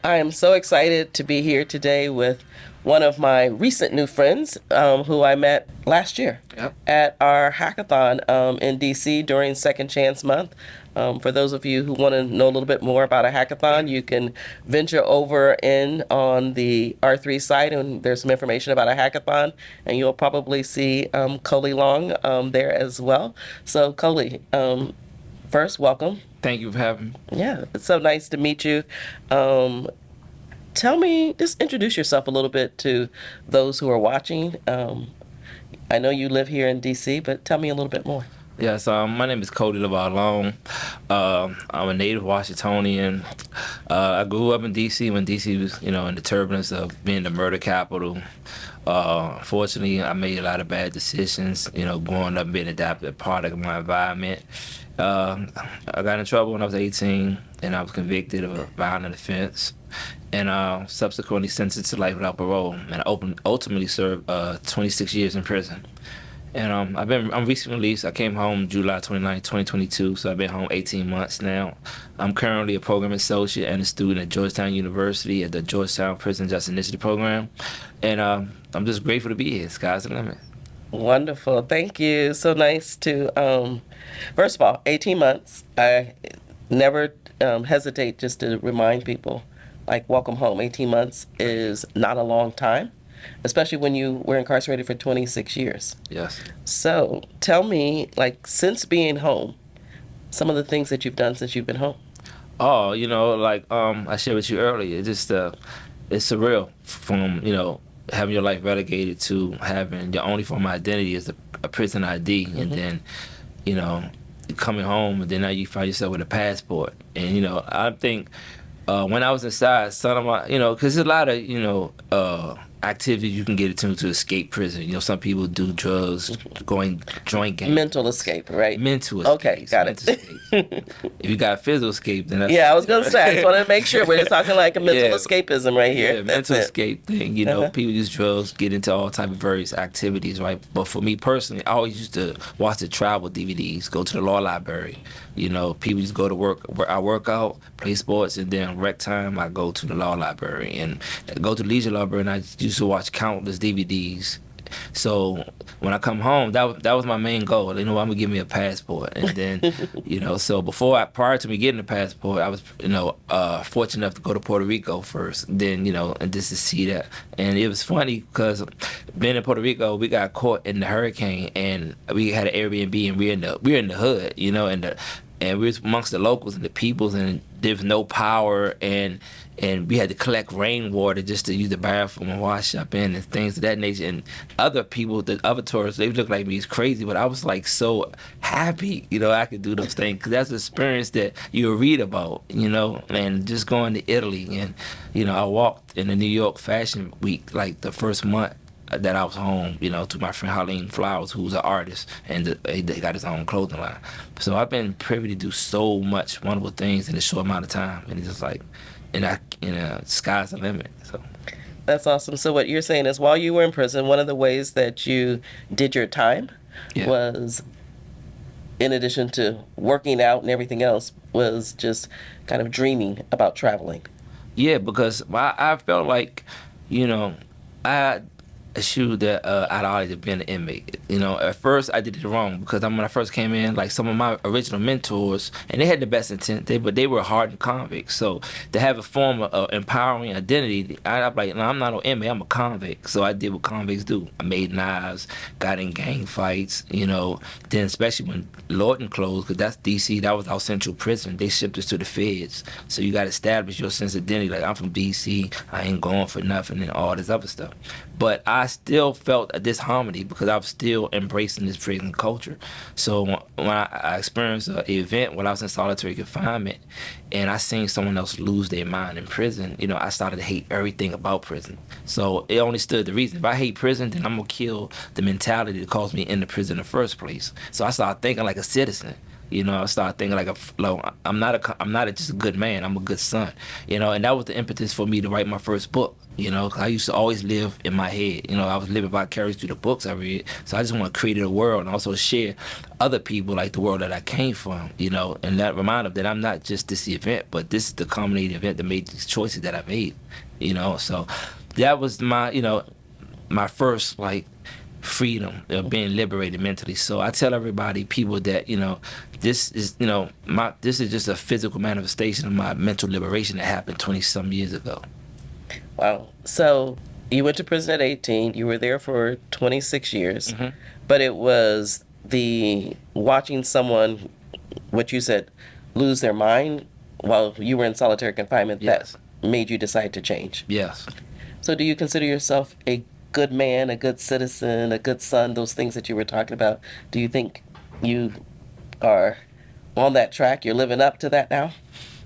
I am so excited to be here today with one of my recent new friends who I met last year Yep. at our hackathon in DC during Second Chance Month. For those of you who want to know a little bit more about a hackathon, you can venture over in on the R3 site, and there's some information about a hackathon, and you'll probably see Colie Long there as well. So, Colie, first, welcome. Thank you for having me. Yeah, it's so nice to meet you. Um, Tell me, just introduce yourself a little bit to those who are watching. I know you live here in DC, but tell me a little bit more. Yes, my name is Colie Long. I'm a native Washingtonian. I grew up in D.C. when D.C. was, in the turbulence of being the murder capital. Fortunately, I made a lot of bad decisions, growing up being adapted product of my environment. I got in trouble when I was 18, and I was convicted of a violent offense, and subsequently sentenced to life without parole, and I ultimately served 26 years in prison. And I'm recently released. I came home July 29, 2022, so I've been home 18 months now. I'm currently a program associate and a student at Georgetown University at the Georgetown Prison Justice Initiative program, and I'm just grateful to be here. Sky's the limit. Wonderful. Thank you. So nice to, first of all, 18 months. I never hesitate just to remind people, like, welcome home. 18 months is not a long time, especially when you were incarcerated for 26 years. Yes. So tell me, like, since being home, some of the things that you've done since you've been home. Oh, like I shared with you earlier, it's just it's surreal from having your life relegated to having your only form of identity is a prison ID, and then you know coming home, and then now you find yourself with a passport. And I think when I was inside, some of my, because there's a lot of activities you can get into to escape prison. Some people do drugs, going joint gangs. Mental escape, right? Mental Okay, escape. got Mental it. escape. If you got physical escape, then that's Yeah, I was gonna say, I just want to make sure we're just talking like a mental yeah, escapism right here. yeah, That's mental it. escape thing. Uh-huh. People use drugs, get into all type of various activities, right? But for me personally, I always used to watch the travel DVDs, go to the law library. People just go to work. I work out, play sports, and then rec time I go to the law library and go to the leisure library. And I used to watch countless DVDs. So when I come home, that was my main goal. I'm gonna give me a passport, and then, so prior to me getting the passport, I was, fortunate enough to go to Puerto Rico first. Then, and just to see that, and it was funny because being in Puerto Rico, we got caught in the hurricane, and we had an Airbnb, and we were in the hood, and we was amongst the locals and the peoples, and there was no power, and we had to collect rainwater just to use the bathroom and wash up in and things of that nature. And other people, the other tourists, they looked like me as crazy, but I was like so happy, I could do those things because that's an experience that you read about, and just going to Italy. And, I walked in the New York Fashion Week like the first month that I was home, to my friend Harleen Flowers, who's an artist, and he got his own clothing line. So I've been privy to do so much wonderful things in a short amount of time, and it's just like, sky's the limit. So That's awesome. So what you're saying is, while you were in prison, one of the ways that you did your time yeah, was, in addition to working out and everything else, was just kind of dreaming about traveling. yeah, because I felt like, you know, I assumed that I'd already been an inmate. At first I did it wrong because when I first came in, like some of my original mentors, and they had the best intent, but they were hardened convicts. So to have a form of empowering identity, I'm like, no, I'm not an inmate, I'm a convict. So I did what convicts do. I made knives, got in gang fights, then especially when Lawton closed, because that's DC, that was our central prison. They shipped us to the feds. So you got to establish your sense of identity. Like, I'm from DC, I ain't going for nothing, and all this other stuff. But I still felt a disharmony because I was still embracing this prison culture. So when I experienced an event when I was in solitary confinement, and I seen someone else lose their mind in prison, I started to hate everything about prison. So it only stood the reason. If I hate prison, then I'm gonna kill the mentality that caused me in the prison in the first place. So I started thinking like a citizen. I started thinking like I'm not just a good man. I'm a good son. And that was the impetus for me to write my first book. You know, 'cause I used to always live in my head. You know, I was living vicariously through the books I read. So I just want to create a world and also share other people like the world that I came from. You know, and that remind them that I'm not just this event, but this is the culminating event that made these choices that I made. You know, so that was my, you know, my first like freedom of being liberated mentally. So I tell everybody, people that, you know, this is, you know, this is just a physical manifestation of my mental liberation that happened 20 some years ago. Wow. So you went to prison at 18. You were there for 26 years, Hmm. but it was the watching someone, what you said, lose their mind while you were in solitary confinement that Yes. made you decide to change. Yes. So do you consider yourself a good man, a good citizen, a good son, those things that you were talking about? Do you think you are on that track? You're living up to that now?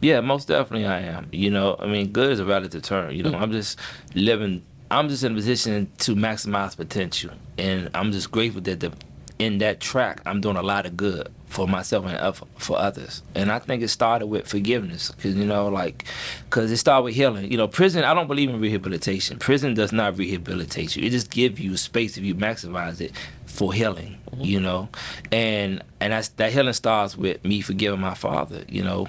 Yeah, most definitely I am. You know, I mean, good is a relative term. You know, I'm just living. I'm just in a position to maximize potential, and I'm just grateful that in that track, I'm doing a lot of good for myself and for others. And I think it started with forgiveness, because you know, like, because it started with healing. You know, prison. I don't believe in rehabilitation. Prison does not rehabilitate you. It just gives you space if you maximize it for healing. You know, and that healing starts with me forgiving my father. You know,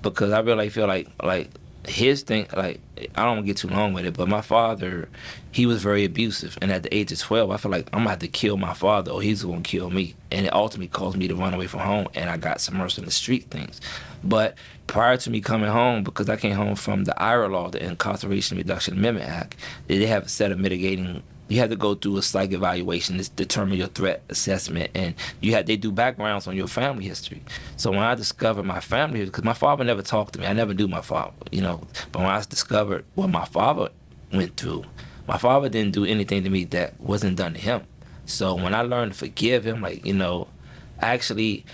because I really feel like his thing, like, I don't want to get too long with it, but my father, he was very abusive, and at the age of 12 I feel like I'm gonna have to kill my father or he's gonna kill me, and it ultimately caused me to run away from home, and I got submersed in the street things. But prior to me coming home, because I came home from the IRA law, the Incarceration Reduction Amendment Act, they have a set of mitigating. You have to go through a psych evaluation to determine your threat assessment, and they do backgrounds on your family history. So when I discovered my family, because my father never talked to me, I never knew my father, you know. But when I discovered what my father went through, my father didn't do anything to me that wasn't done to him. So when I learned to forgive him, like, you know, actually,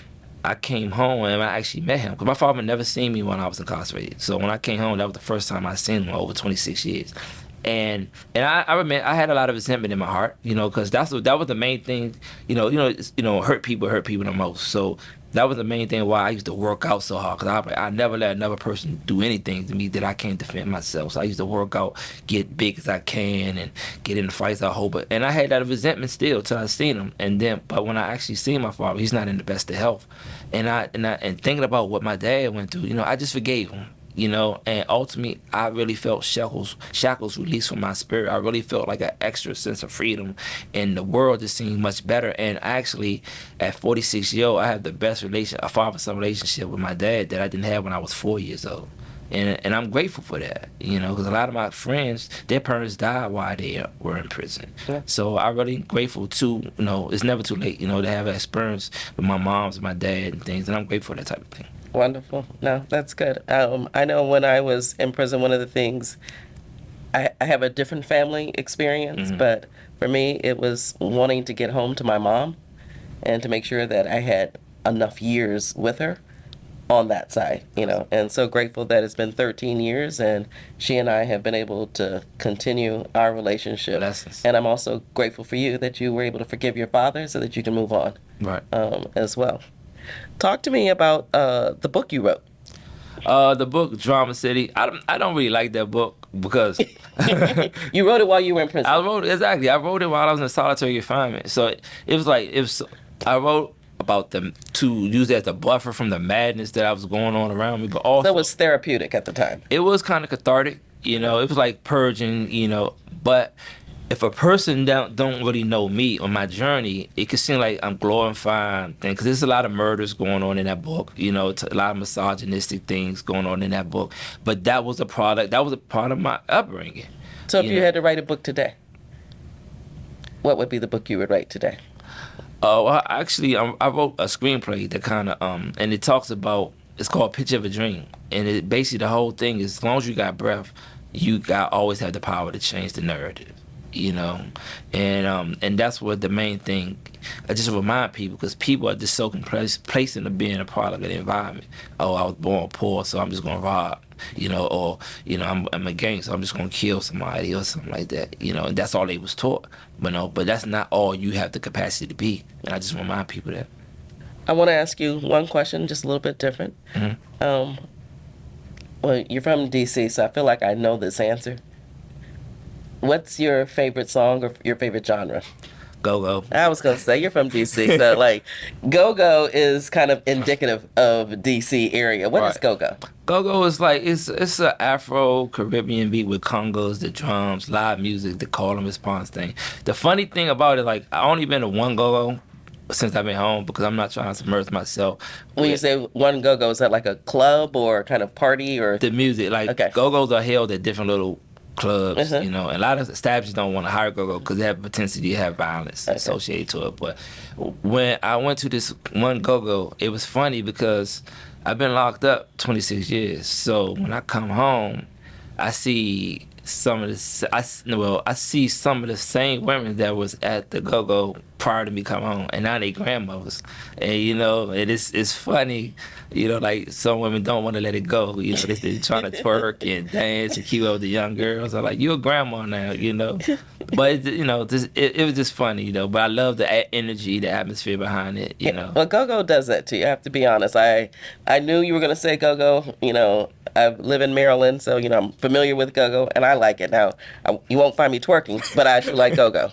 I came home and I actually met him, because my father never seen me when I was incarcerated. So when I came home, that was the first time I seen him in over 26 years. And I remember I had a lot of resentment in my heart, you know, because that was the main thing, hurt people the most. So that was the main thing why I used to work out so hard, because I never let another person do anything to me that I can't defend myself. So I used to work out, get big as I can, and get in the fights I hope. And I had that resentment still till I seen him. But when I actually seen my father, he's not in the best of health. And thinking about what my dad went through, you know, I just forgave him. You know, and ultimately, I really felt shackles released from my spirit. I really felt like an extra sense of freedom, and the world just seemed much better. And actually, at 46 years old, I have the best a father-son relationship with my dad that I didn't have when I was 4 years old. And I'm grateful for that, you know, because a lot of my friends, their parents died while they were in prison. Yeah. So I'm really grateful to, you know, it's never too late, you know, to have an experience with my moms and my dad and things. And I'm grateful for that type of thing. Wonderful. No, that's good. I know when I was in prison, one of the things, I have a different family experience, Hmm. but for me, it was wanting to get home to my mom and to make sure that I had enough years with her on that side, you know. And so grateful that it's been 13 years and she and I have been able to continue our relationship. Blessings. And I'm also grateful for you that you were able to forgive your father so that you can move on Right. as well. Talk to me about the book you wrote. The book Drama City. I don't really like that book because You wrote it while you were in prison. I wrote exactly. I wrote it while I was in solitary confinement. So it was like I wrote about them to use it as a buffer from the madness that I was going on around me, but also So it was therapeutic at the time. it was kind of cathartic. You know, it was like purging. You know, but if a person don't really know me on my journey, it can seem like I'm glorifying things, because there's a lot of murders going on in that book. You know, it's a lot of misogynistic things going on in that book. But that was a product. That was a part of my upbringing. So if you know. had to write a book today, what would be the book you would write today? Well, actually, I wrote a screenplay that kind of and it talks about. It's called Picture of a Dream, and it basically the whole thing is, as long as you got breath, you got always have the power to change the narrative. You know, and that's what the main thing. I just remind people, because people are just so complacent of being a product of the environment. Oh, I was born poor, so I'm just gonna rob. You know, or you know, I'm a gangster, so I'm just gonna kill somebody or something like that. You know, and that's all they was taught. But no, but that's not all you have the capacity to be. And I just remind people that. I want to ask you one question, just a little bit different. Mhm. Um, well, you're from DC, so I feel like I know this answer. What's your favorite song or your favorite genre? Go go. I was gonna say you're from DC, so like, go-go is kind of indicative of DC area. What is Right. go-go? Go-go is like it's a Afro Caribbean beat with congos, the drums, live music, the call and response thing. The funny thing about it, like I only been to one go-go since I've been home because I'm not trying to submerge myself When you with say one go-go, is that like a club or kind of party or? the music. Like Okay. go-go's are held at different little clubs, Uh-huh. you know, and a lot of establishments don't want to hire go-go because they have potentially have violence Okay. associated to it. But when I went to this one go-go, it was funny because I've been locked up 26 years. So when I come home, I see some of the I see some of the same women that was at the go-go prior to me come home, and now they grandmothers, and you know, it's funny, you know, like some women don't want to let it go, you know, they trying to twerk and dance and keep up with the young girls. I'm like, you're a grandma now, you know, but you know, it was just funny, you know, but I love the energy, the atmosphere behind it, you know. Well, go-go does that too. I have to be honest. I knew you were gonna say go-go. You know, I live in Maryland, so you know I'm familiar with go-go, and I like it. Now, you won't find me twerking, but I do like go-go.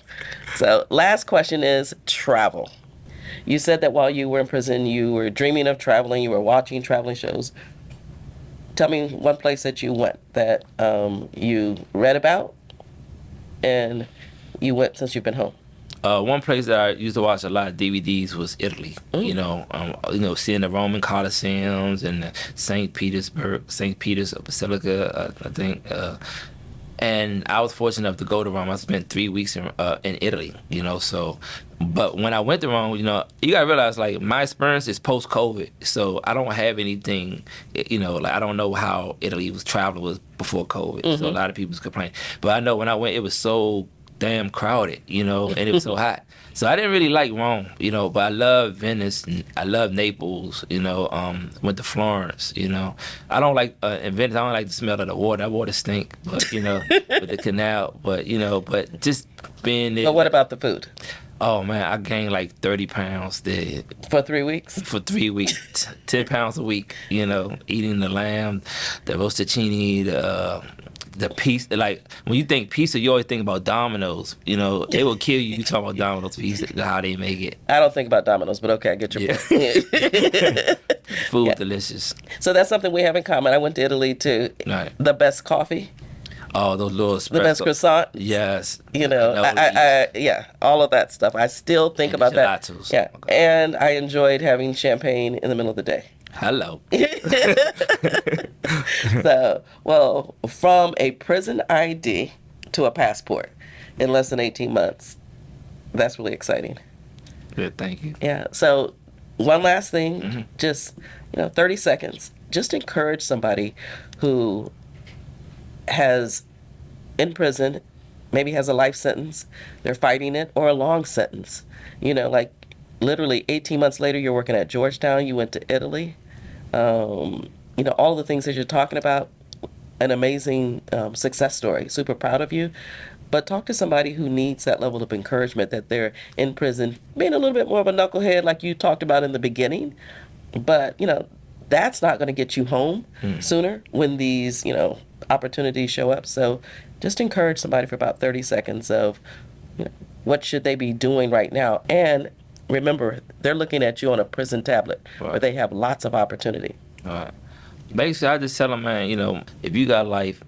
So, last question is travel. You said that while you were in prison, you were dreaming of traveling. You were watching traveling shows. Tell me one place that you went that you read about and you went since you've been home. One place that I used to watch a lot of DVDs was Italy. You know, seeing the Roman Colosseums and the St. Peter's Basilica, I think. And I was fortunate enough to go to Rome. I spent 3 weeks in Italy. You know, so. But when I went to Rome, you know, you gotta realize like my experience is post COVID, so I don't have anything. You know, like I don't know how Italy was traveling was before COVID. So a lot of people's complaining. But I know when I went, it was so damn crowded, you know, and it was so hot. So I didn't really like Rome, you know, but I love Venice, and I love Naples, you know, went to Florence, you know. I don't like, in Venice, I don't like the smell of the water. That water stink, but, you know, with the canal, but, you know, but just being there. But what about the food? Oh, man, I gained like 30 pounds there For 3 weeks? for 3 weeks, 10 pounds a week, you know, eating the lamb, the rostaccini, the pizza. Like when you think pizza, you always think about Domino's. You know, they will kill you. You talk about Domino's pizza, how they make it. I don't think about Domino's, but okay, I get your Yeah. point. Food Yeah. delicious. So that's something we have in common. I went to Italy to Right. the best coffee, Oh, those little espresso. the best croissant. Yes. You know, yeah, all of that stuff. I still think And about the that. gelatos. Yeah, Okay. and I enjoyed having champagne in the middle of the day. Hello. So, well, from a prison ID to a passport in less than 18 months, that's really exciting. Good, thank you. Yeah. So, one last thing, just 30 seconds. Just encourage somebody who has in prison, maybe has a life sentence, they're fighting it, or a long sentence. You know, like literally 18 months later, you're working at Georgetown. You went to Italy. All the things that you're talking about, an amazing success story. Super proud of you. But talk to somebody who needs that level of encouragement that they're in prison, being a little bit more of a knucklehead, like you talked about in the beginning. But, that's not going to get you home sooner when these, opportunities show up. So just encourage somebody for about 30 seconds of what should they be doing right now. And remember, they're looking at you on a prison tablet where Right. they have lots of opportunity. All right. Basically, I just tell them, man, if you got life,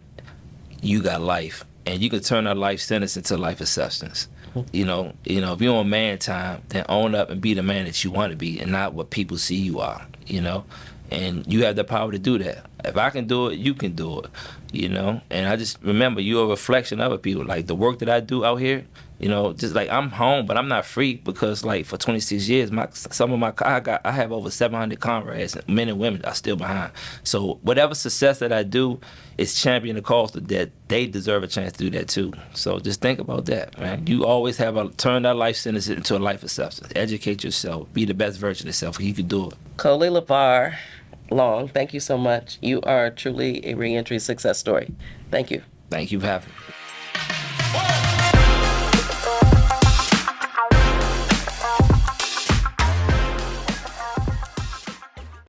you got life, and you can turn that life sentence into life of substance. If you're on man time, then own up and be the man that you want to be, and not what people see you are. And you have the power to do that. If I can do it, you can do it. And I just remember you're a reflection of other people. Like the work that I do out here, just like I'm home, but I'm not free because like for 26 years, I have over 700 comrades, men and women are still behind. So whatever success that I do is champion the cause that they deserve a chance to do that too. So just think about that, man. You always turn that life sentence into a life of substance. Educate yourself, be the best version of yourself, and you can do it. Colie Long, thank you so much. You are truly a reentry success story. Thank you. Thank you for having me.